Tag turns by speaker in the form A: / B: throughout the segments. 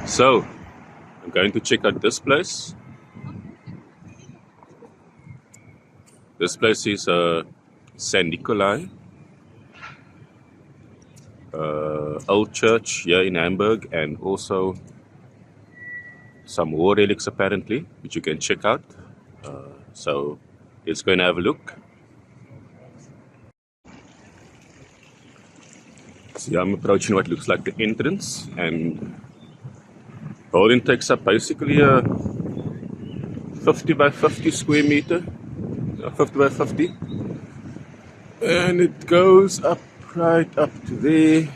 A: So, I'm going to check out this place. This place is St. Nicolai, old church here in Hamburg, and also some war relics apparently, which you can check out. So, let's go and have a look. So I'm approaching what looks like the entrance, and building takes up basically a 50 by 50 square meter, 50 by 50, and it goes up right up to there.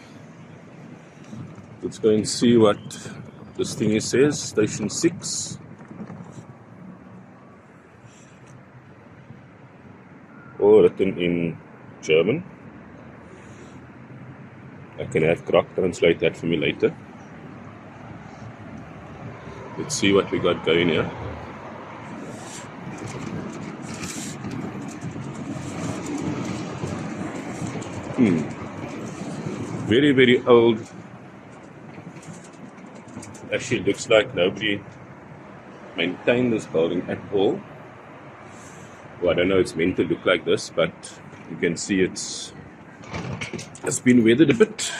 A: Let's go and see what this thing says, station 6. All written in German. I can have Krok translate that for me later. Let's see what we got going here. Very, very old. Actually, looks like nobody maintained this building at all. Well, I don't know, it's meant to look like this, but you can see it's been weathered a bit.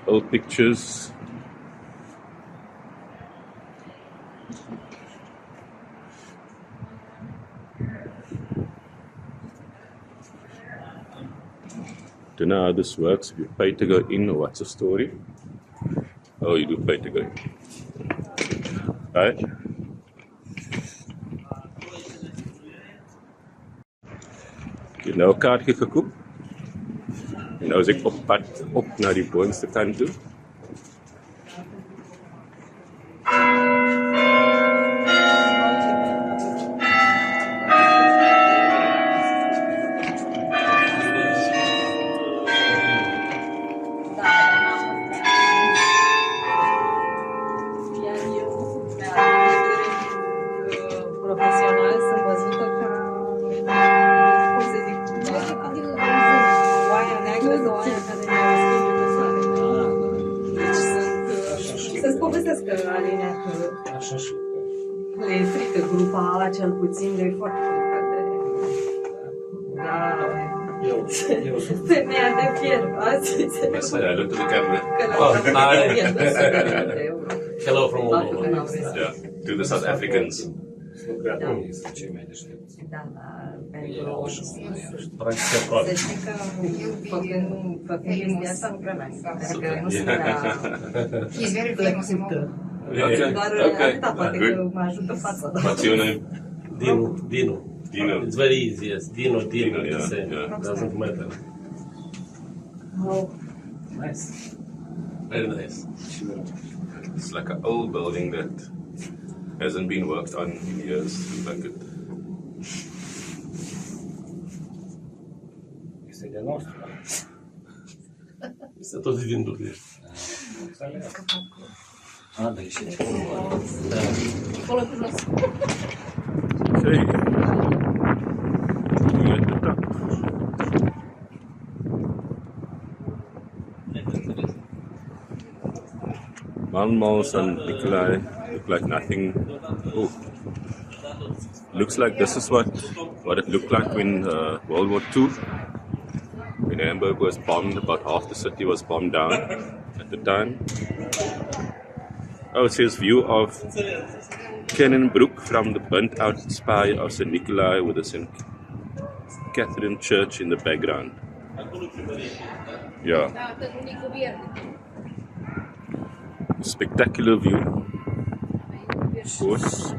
A: Old pictures. Don't know how this works, if you pay to go in or what's the story. Oh, you do pay to go in. Right. Ek het nou 'n kaartjie gekoop. En nou is ek op pad op na die boonste kant toe.
B: Să-ți povestesc că Alinea le e frică grupa ala, cel puțin, de foarte frică de... Da... Femeia de fier, azi
A: Yes, I looked at the camera.
C: Hello from Moldova.
A: Yeah, to the South Africans.
B: Da, pentru...
C: Practic aproape.
B: Să știi că făcând chestia asta nu prea mai că nu sunt prea...
D: He's very famous in Moldova.
B: Doar atâta poate că mă ajută fața.
A: What's your name?
C: Dino.
A: Dino.
C: It's very easy, yes. Dino,
A: yeah,
C: the same.
A: yeah.
C: Doesn't matter.
B: Oh.
C: Nice. Very nice.
A: It's like an old building that hasn't been worked on in years. Like it.
E: Este de nostru.
C: Este tot din București.
E: A, da, și de
B: Acolo cu jos.
A: Okay. We're at the top. Malmals and Nicolai look like nothing. Oh. Looks like this is what it looked like when World War II. When Hamburg was bombed, about half the city was bombed down at the time. Oh, it says view of Cannonbrook from the burnt out spire of St. Nicolai with the St. Catherine Church in the background. Yeah. Spectacular view. Of course.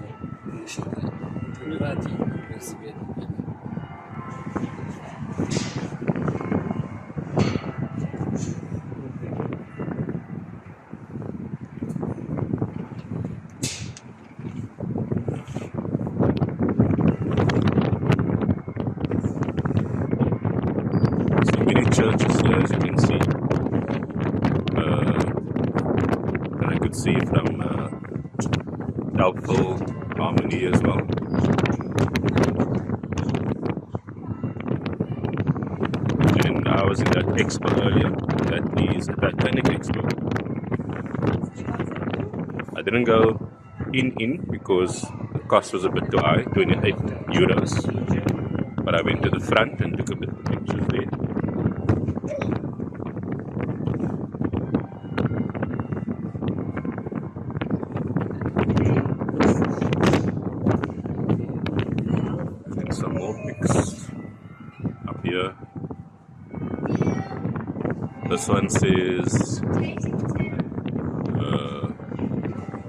A: Churches here, as you can see, and I could see from doubtful harmony as well. And I was in that expo earlier. That is a Titanic Expo. I didn't go in because the cost was a bit too high, 28 euros. But I went to the front and took a bit of pictures there. And some more pics up here. This one says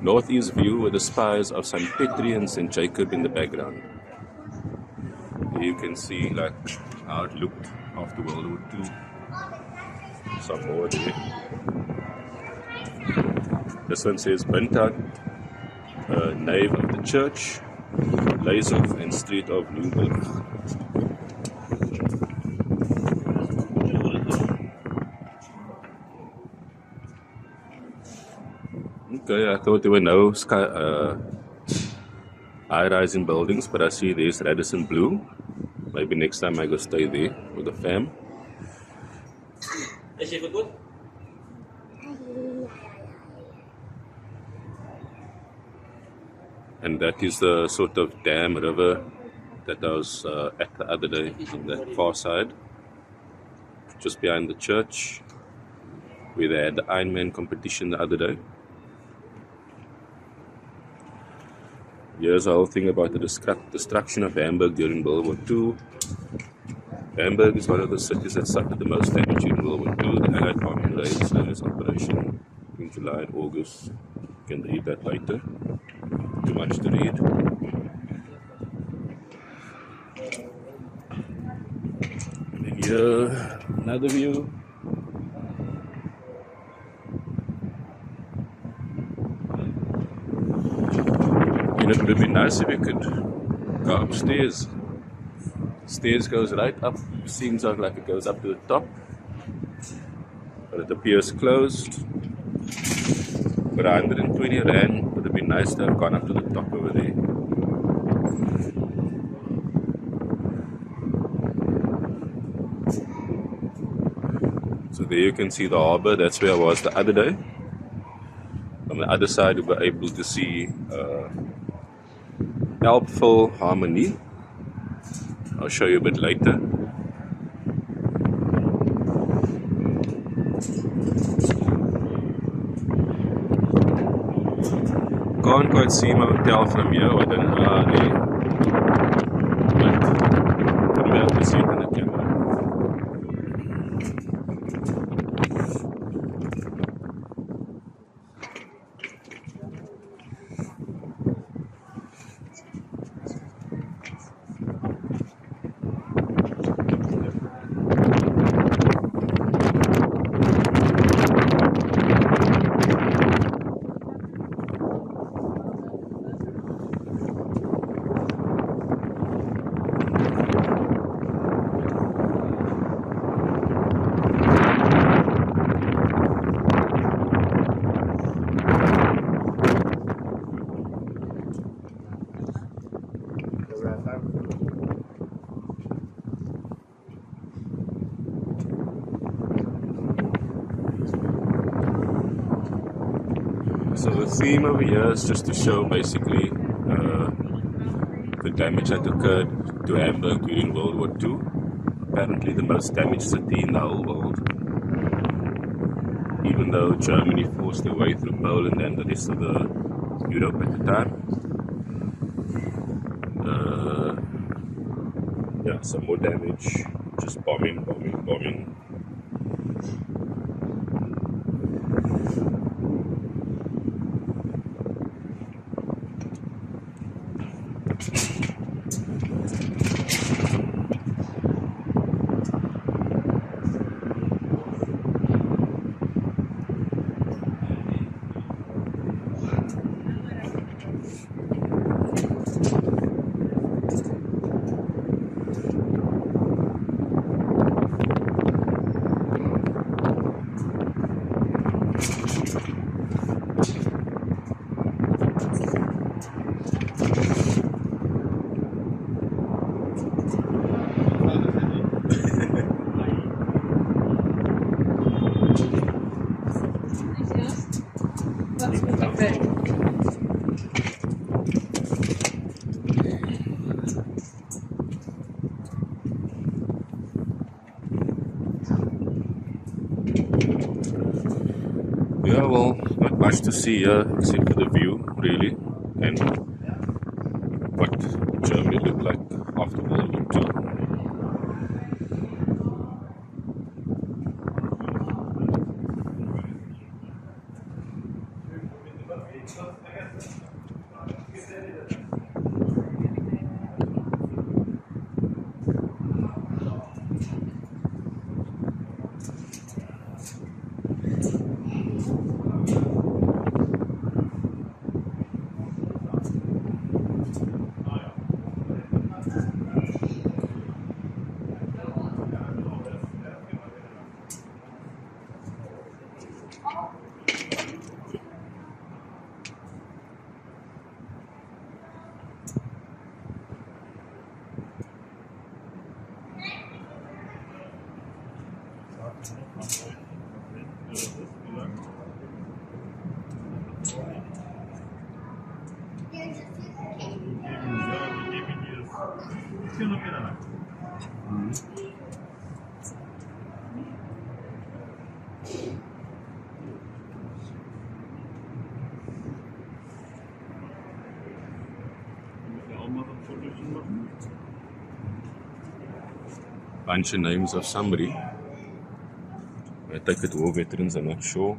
A: Northeast view with the spires of St. Petri and St. Jacob in the background. Here you can see like how it looked after World War II. Some more there. This one says Bintag, nave of the church, Leishof and street of Newburg. Okay, I thought there were no high-rising buildings, but I see there's Radisson Blue. Maybe next time I go stay there with the fam. And that is the sort of dam river that I was at the other day on that far side, just behind the church, where they had the Ironman competition the other day. Here's the whole thing about the destruction of Hamburg during World War II. Hamburg is one of the cities that suffered the most damage in World War II. The Allied Army raids known as Operation in July and August. You can read that later. Too much to read. And here, another view. It would have been nice if we could go upstairs. Stairs goes right up, seems like it goes up to the top, but it appears closed. For 120 rand, would have been nice to have gone up to the top over there. So there you can see the harbour. That's where I was the other day. On the other side, we were able to see Helpful Harmony. I'll show you a bit later. Can't quite see my hotel from here. I don't know how they, but I'll be able to see it in the camera. So the theme over here is just to show basically the damage that occurred to Hamburg during World War II. Apparently the most damaged city in the whole world. Even though Germany forced their way through Poland and the rest of the Europe at the time. Yeah, some more damage. Just bombing. Yeah, well, not much to see here except for the view, really, and what Germany looked like after World War II. Bunch of names of somebody. I take it war veterans, I'm not sure.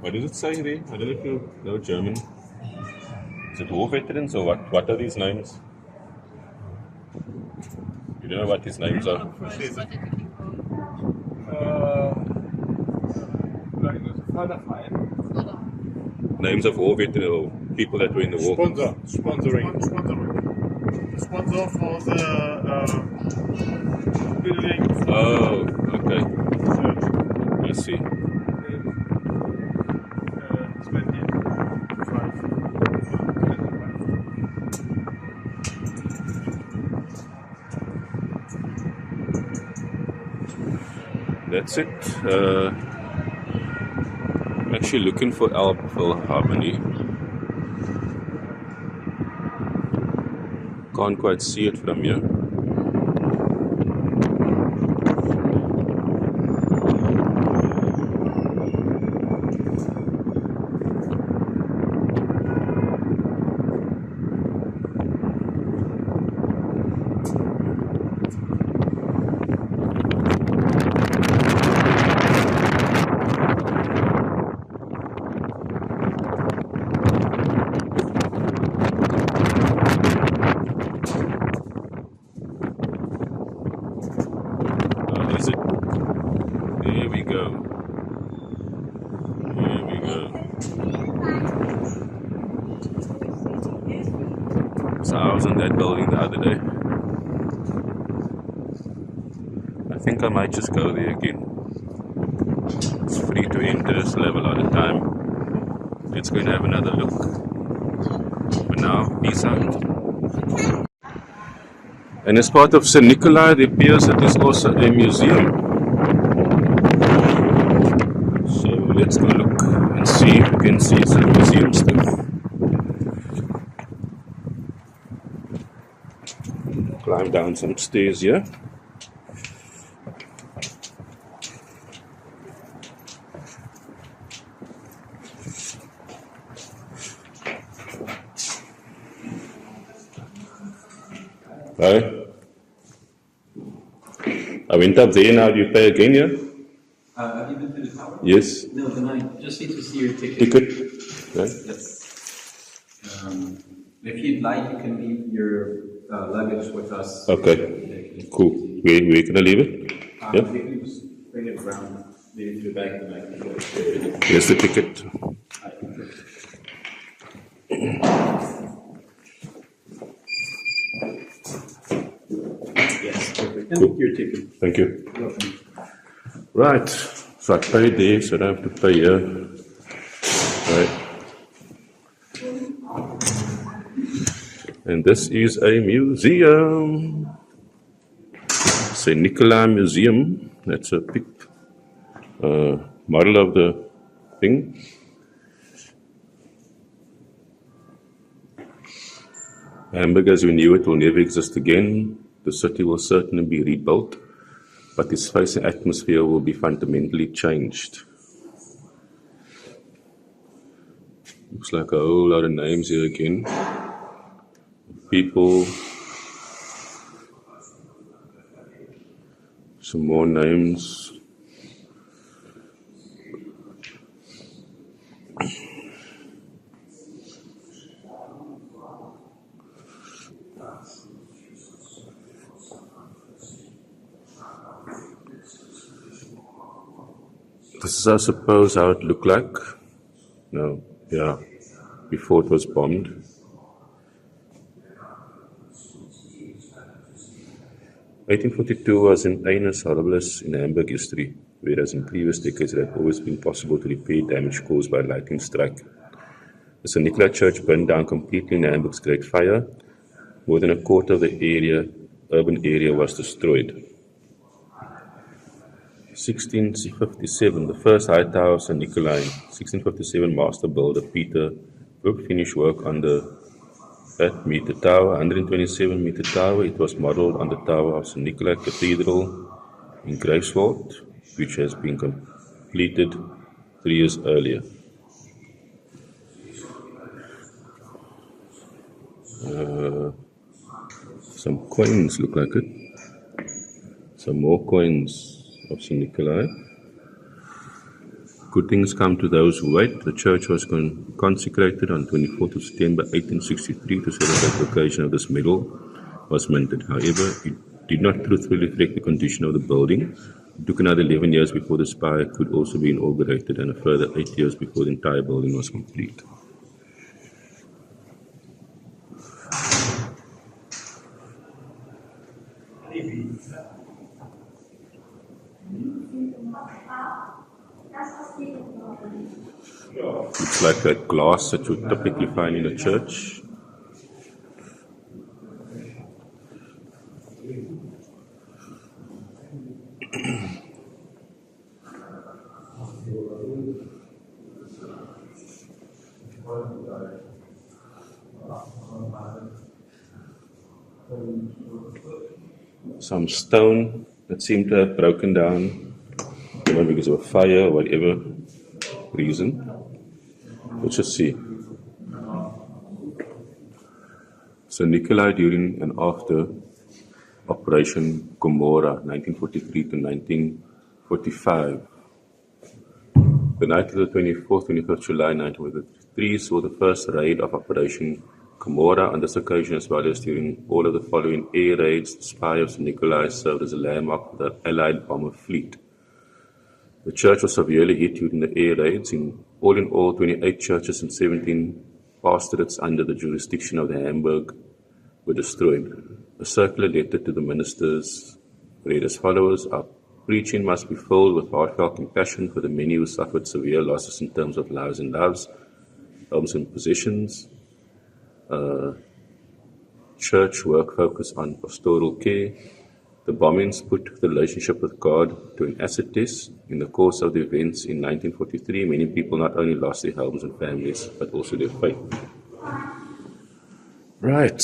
A: What does it say there? I don't know if you know German. Is it war veterans or what? What are these names? You don't know what these names are? Names of war veterans or people that were in the war.
F: Sponsoring. Sponsor for the building.
A: Oh, okay. I see. 25. That's it. Actually looking for Alpha Harmony. Can't quite see it from here. So I was in that building the other day. I think I might just go there again. It's free to enter, it's level at a time. Let's go and have another look. For now, peace out. And as part of St. Nicolai, it appears that there's also a museum. So let's go look and see if we can see some museum stuff. Climb down some stairs here. Right. I went up there, now do you pay again, yeah?
E: Have you been to the tower?
A: Yes.
E: No, then I just need to see your ticket.
A: Ticket? Right.
E: Yes. If you'd like, you can leave your luggage with us.
A: Okay. Cool. Where can I leave it?
E: You can just bring it around, maybe to the back of the bag.
A: Here's the ticket.
E: Yes, perfect. And
A: Cool.
E: your ticket.
A: Thank you.
E: Welcome.
A: Right. So I paid there, so I don't have to pay here. Right. And this is a museum. St. Nicolai Museum. That's a big model of the thing. Hamburg as we knew it will never exist again. The city will certainly be rebuilt, but its face and atmosphere will be fundamentally changed. Looks like a whole lot of names here again. People. Some more names. This is, I suppose, how it looked like. No, yeah, before it was bombed. "1842 was an annus horribilis in Hamburg history, whereas in previous decades it had always been possible to repair damage caused by a lightning strike. The St. Nicolai Church burned down completely in Hamburg's Great Fire. More than a quarter of the urban area was destroyed. 1657, the first high tower of St. Nicolai. 1657, master builder Peter Brook finished work on that meter tower, 127-meter tower. It was modeled on the tower of St. Nicolai Cathedral in Greifswald, which has been completed 3 years earlier. Some coins look like it. Some more coins of St. Nicolai. Good things come to those who wait. The church was consecrated on 24th of September 1863 to celebrate the occasion of this medal was minted. However, it did not truthfully reflect the condition of the building. It took another 11 years before the spire could also be inaugurated and a further 8 years before the entire building was complete. It's like that glass that you typically find in a church. Some stone that seemed to have broken down, because of a fire or whatever reason. Let's just see. So Nicolai during and after Operation Gomorrah, 1943 to 1945. The night of the 24th, 25th July 1943 saw the first raid of Operation Gomorrah. On this occasion, as well as during all of the following air raids, the spire of St. Nicolai served as a landmark for the Allied bomber fleet. The church was severely hit during the air raids. In all, 28 churches and 17 pastorates under the jurisdiction of the Hamburg were destroyed. A circular letter to the ministers read as follows: "Our preaching must be filled with heartfelt compassion for the many who suffered severe losses in terms of lives and loves, homes and possessions. Church work focused on pastoral care. The bombings put the relationship with God to an acid test. In the course of the events in 1943, many people not only lost their homes and families, but also their faith." Right.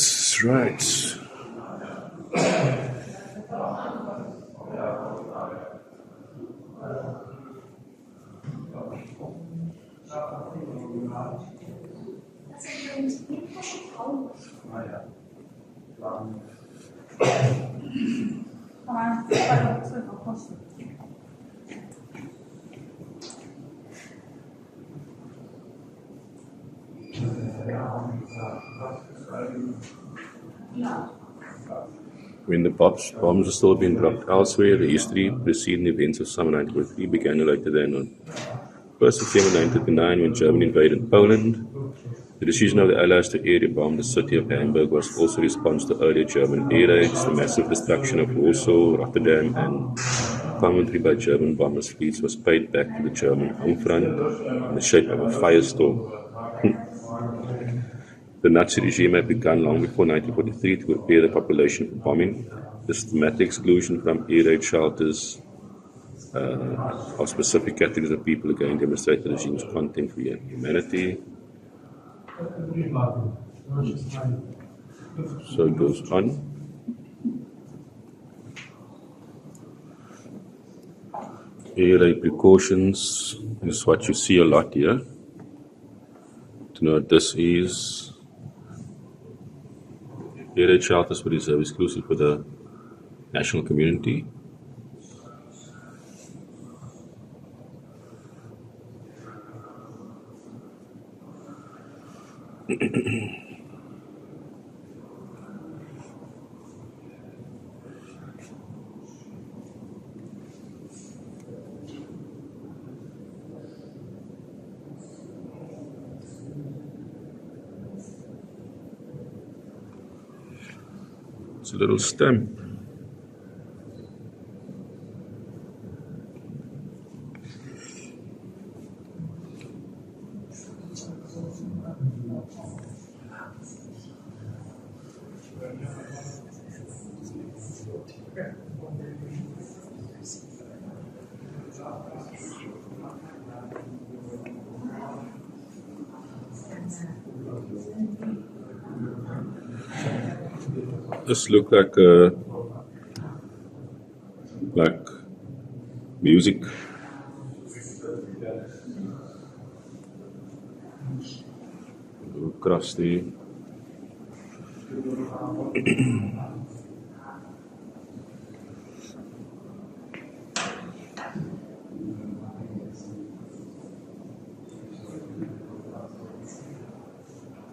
A: When the bombs were still being dropped elsewhere, the history preceding the events of summer 1943 began no later than on 1st September 1939 when Germany invaded Poland. The decision of the Allies to air bomb the city of Hamburg was also a response to earlier German air raids. The massive destruction of Warsaw, Rotterdam, and Coventry by German bombers' fleets was paid back to the German home front in the shape of a firestorm. The Nazi regime had begun long before 1943 to prepare the population for bombing. The systematic exclusion from air raid shelters of specific categories of people again demonstrate the regime's contempt for humanity. So it goes on. Air raid precautions is what you see a lot here. To know what this is. Air raid shelters were reserved exclusively for the national community. It's a little stamp. This look like music. Across there.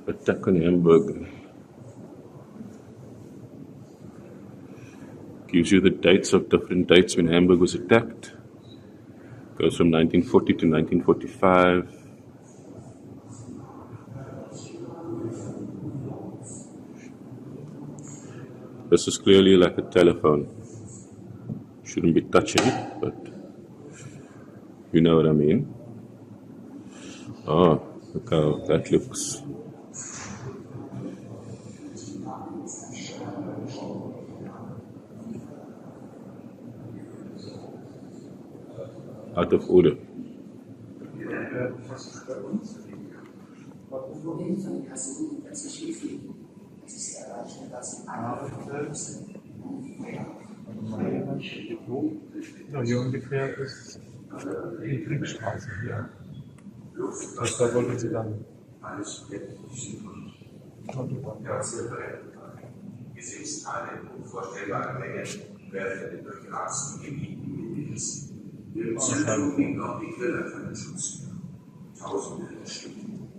A: Attack on Hamburg. Gives you the dates of different dates when Hamburg was attacked. Goes from 1940 to 1945. This is clearly like a telephone. Shouldn't be touching it, but you know what I mean. Oh, look how that looks. Out of order.
F: Ja, hier ungefähr ist die Friedstraße hier. Da wollten sie dann.
G: Gesäßteile in unvorstellbarer Menge werden in den durchgrasten Gebieten gelesen. Im Zentrum liegt auch die Quelle für den Schutz. Tausende Stunden.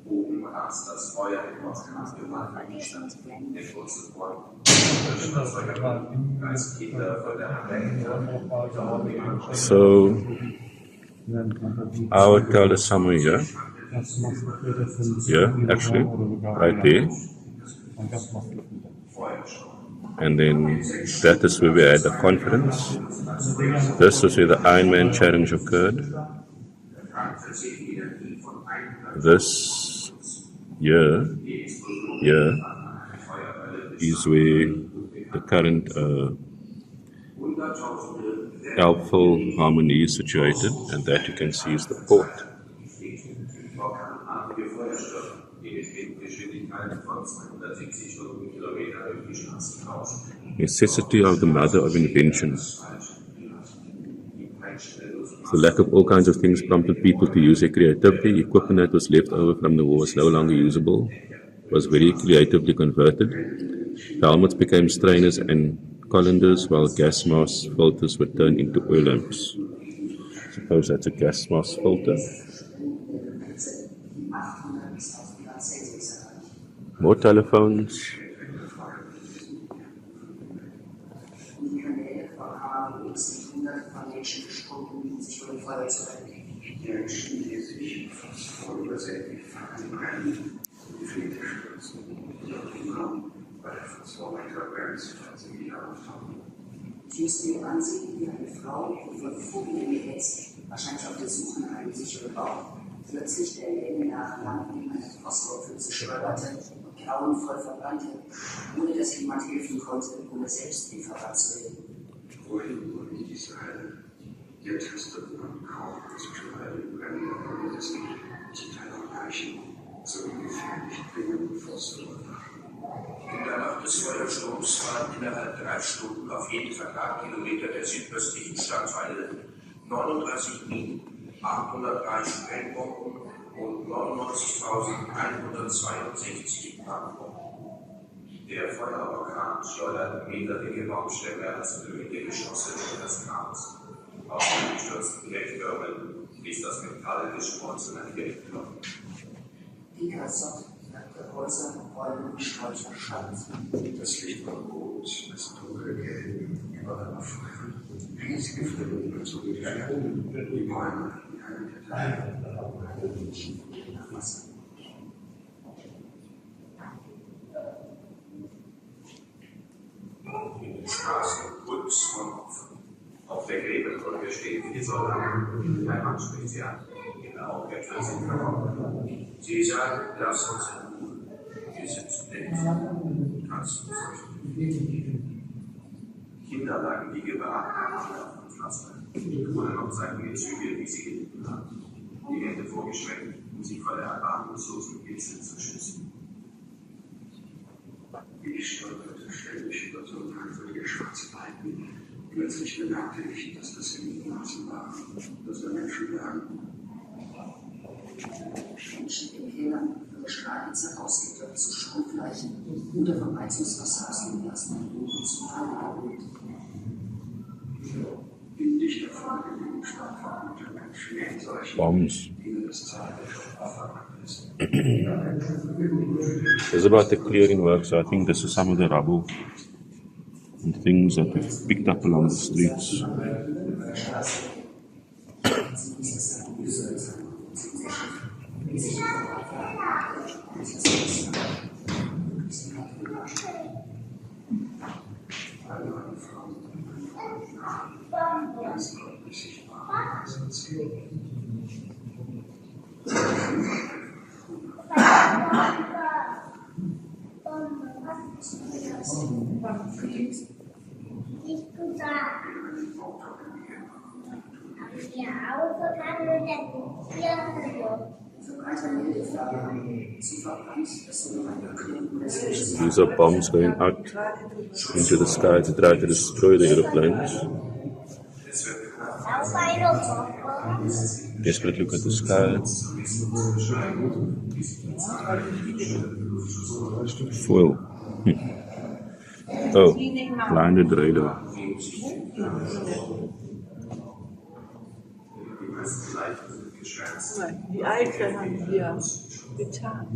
G: Oben rast das Feuer im Ortsgras gewalt in die Stadt. Der kurze Freund. Als Kinder von der Welt.
A: So, I would tell us somewhere here. Yeah, actually, right there. And then that is where we had a conference. This is where the Ironman challenge occurred. This here is where the current helpful harmony is situated, and that you can see is the port. Necessity of the mother of invention. The lack of all kinds of things prompted people to use their creativity. Equipment that was left over from the war was no longer usable, was very creatively converted. The helmets became strainers and colanders, while gas mask filters were turned into oil lamps. Suppose that's a gas mask filter. More telephones.
H: Ich musste mir ansehen, wie eine Frau, die von Phobien behetzt, wahrscheinlich auf der Suche nach einem sicheren Bauch, plötzlich der Länge nach lang in eine Phosphorpfütze schleuderte und grauenvoll verbrannte, ohne dass jemand helfen konnte, ohne selbst den Verrat zu werden.
G: Wohin wurde diese Hölle? Hier tastet man kaum zwischen all den Bränden und es gibt zum Teil auch Leichen, so gefährlich dringend Phosphor. In der Nacht des Feuersturms waren innerhalb 3 Stunden auf jeden Quadratkilometer der südöstlichen Stadtteile 39 Minen, 803 Sprengbomben und 99.162 Brandbomben. Der Feuerorkan schleudert meterliche Baumstämme als glühende Geschosse durch das Chaos. Aus den gestürzten Blechwürmeln fließt das Metall geschmolzener Kirchenglocken.
H: Die Kassette der Häuser, Bäume und Sträucher stand.
G: Das Licht war rot, das dunkle Gelb, überall war Feuer. Riesige Flammen überzogen die Erde, die Bäume, die eine nach Wasser. Die Straßen kurz vom Opfer. Auf der Gräberbrücke stehen 4 Soldaten. Ein Mann spricht sie an. Ihre Augen sind verworren. Sie sagen, lass uns in Ruhe. Wir sind blind. Kannst du Kinder lagen wie gebeatmet auf dem Pflaster. Oder noch zeigten die Züge, wie sie gelitten haben. Die Hände vorgeschwenkt, um sie vor der erbarmungslosen Hitze zu schützen.
I: Ich stolperte ständig über so merkwürdige schwarze Balken. Plötzlich bemerkte ich, dass das Massen waren, dass da Menschen lagen.
H: Menschen im Keller, ihre Strahlhitze ausgedrückt zu Schrumpfleichen oder vom Heizungswasser aus dem ersten Boden zu Fallgebiet.
I: In dichter Folge liegen stark vermutete Menschen in solchen,
A: Bombs.
I: denen das Zahlbischof verpackt ist.
A: There's about the clearing work, so I think this is some of the rubble and things that we've picked up along the streets. These are bombs going out into the sky to try to destroy the aeroplanes. Desperate look at the sky. Foil. Oh, blinded radar.
B: Die Alte haben wir getan.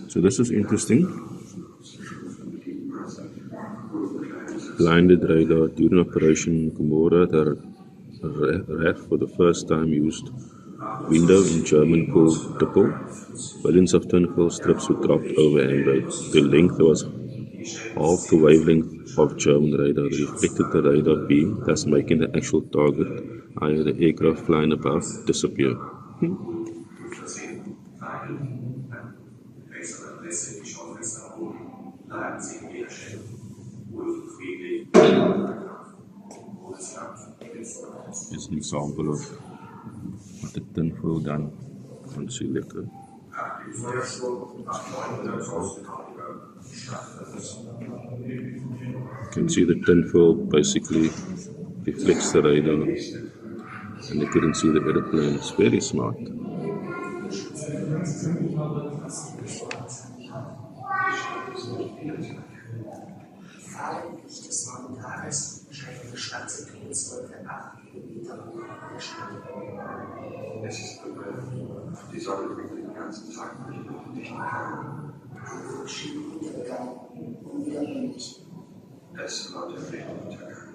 A: So this is interesting. Blinded radar during Operation Gomorrah, the RAF for the first time used window in German called Dippel. Billions of tinfoil strips were dropped overhand. The length was half the wavelength of German radar. They reflected the radar beam, thus making the actual target, i.e. the aircraft flying above, disappear. Here's an example of what the tinfoil done. Can't see lekker. You can see the tinfoil basically reflects the radar, and you couldn't see the aeroplane. It's very smart.
H: Licht des neuen Tages scheint eine schwarze Pilzwolke 8 Kilometer über der Stadt.
I: Es ist bewölkt. Die Sonne bringt den ganzen Tag nicht mehr.
H: Schien untergegangen, unwiederbringlich.
I: Es war der Weltuntergang.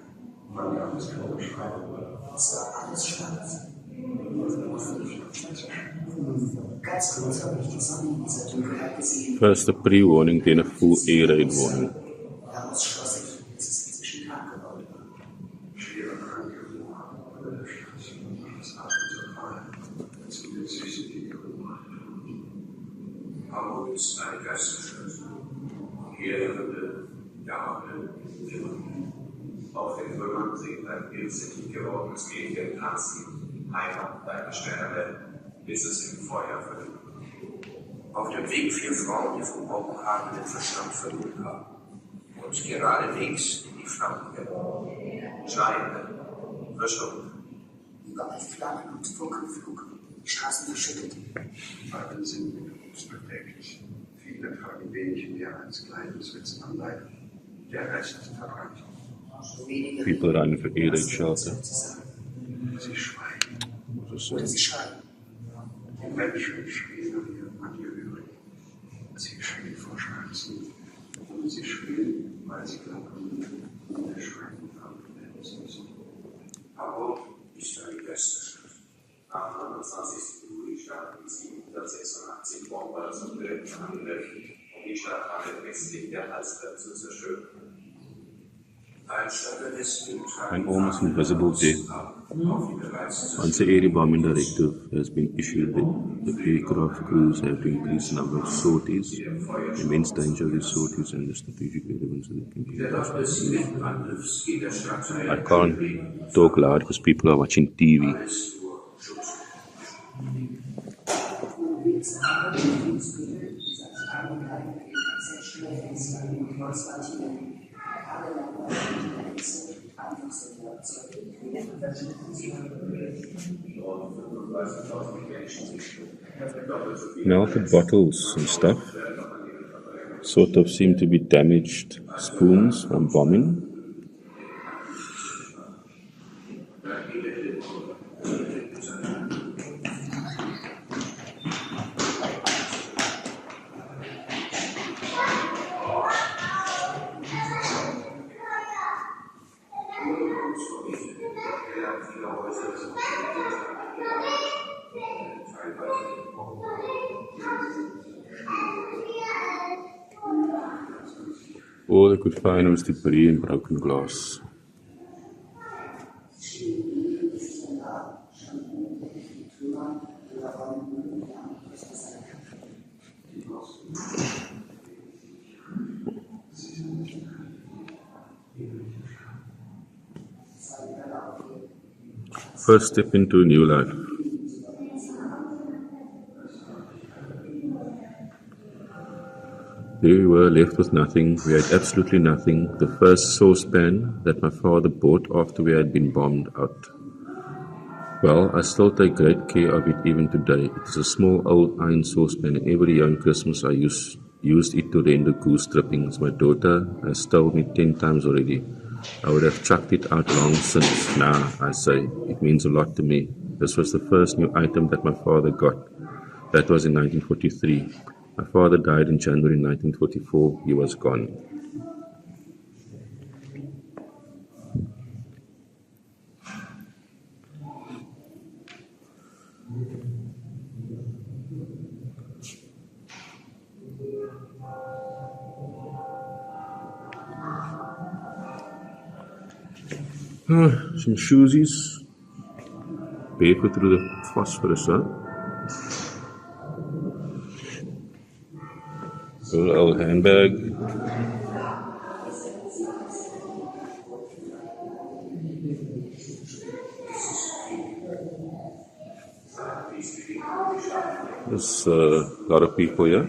I: Man gab es keine Beschreibung.
H: Es war alles schwarz. Ganz kurz habe ich die Sonne in dieser Dunkelheit gesehen.
A: First a pre-warning, then a full air raid warning.
H: Daraus schloss ich, dass es inzwischen Tag geworden war.
I: Schwere Kranke über der Stadt. Das Atmen zur Qual. Zu der Süße, die gemacht.
G: Hamburg ist eine Geisterstadt. Mehrere Jahre Trümmer. Auf den Trümmern singt ein pilzig gewordenes Mädchen tanzen, Heimat, deine Sterne, bis es im Feuer verglüht. Auf dem Weg 4 Frauen, die vom Augenhaken den Verstand verloren haben und geradewegs in die Flammen rennen. Schreiende, verschwunden.
H: Überall Flammen und Funkenflug. Die Straßen verschüttet.
I: Alle sind berufsbedächtig. Viele tragen wenig mehr als Kleidungswitzen am Leib. Der Rest verbrannt.
H: Wenige
A: People run for air raid shelter.
I: Sie schweigen.
H: oder sie schreien.
I: Die Menschen schreien nach ihrem Angehörigen. Sie schreien vor Schmerzen. Und sie schreien, weil sie glauben, der Schrecken abgewendet ist.
G: Hamburg ist eine beste Stadt. Am 29. Juli starten 786 Bomber das Angriff und die Stadt an westlich der Alster zu zerstören.
A: An almost invisible death. Once the area bombing directive has been issued, the aircraft crews have to increase the number of sorties, immense danger of these sorties, and the strategic relevance of the campaign. I can't talk loud because people are watching TV. Melted bottles and stuff sort of seem to be damaged spoons from bombing. All they could find was debris and broken glass. First step into a new life. There we were, left with nothing. We had absolutely nothing. The first saucepan that my father bought after we had been bombed out. Well, I still take great care of it even today. It is a small old iron saucepan, and every year on Christmas I used it to render goose drippings. My daughter has told me 10 times already. I would have chucked it out long since. Nah, I say, it means a lot to me. This was the first new item that my father got. That was in 1943. My father died in January 1944. He was gone. Some shoesies. Barefoot through the phosphorus, huh? A little old handbag. There's a lot of people here.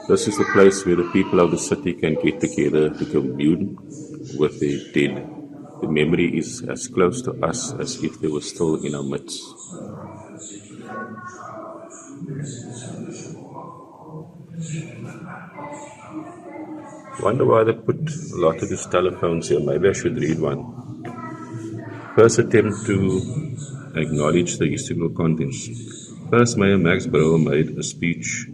A: This is the place where the people of the city can get together to commune with their dead. The memory is as close to us as if they were still in our midst. I wonder why they put a lot of these telephones here. Maybe I should read one. First attempt to acknowledge the historical contents. First, Mayor Max Brouwer made a speech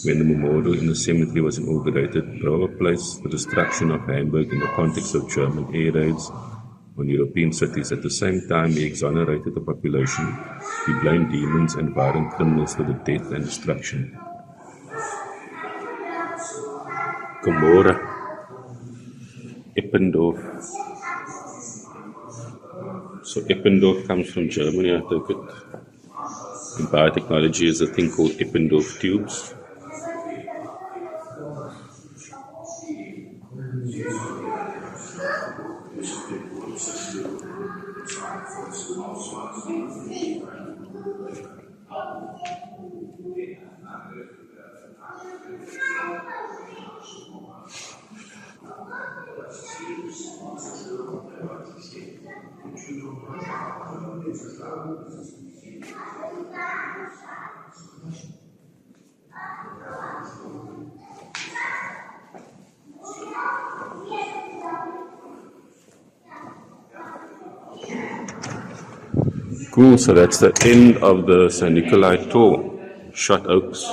A: when the memorial in the cemetery was inaugurated. Brouwer placed the destruction of Hamburg in the context of German air raids on European cities. At the same time, he exonerated the population. He blamed demons and violent criminals for the death and destruction. Gomorrah, Eppendorf. So Eppendorf comes from Germany, I took it. In biotechnology is a thing called Eppendorf tubes. Cool, so that's the end of the St. Nicolai tour, Shut Oaks.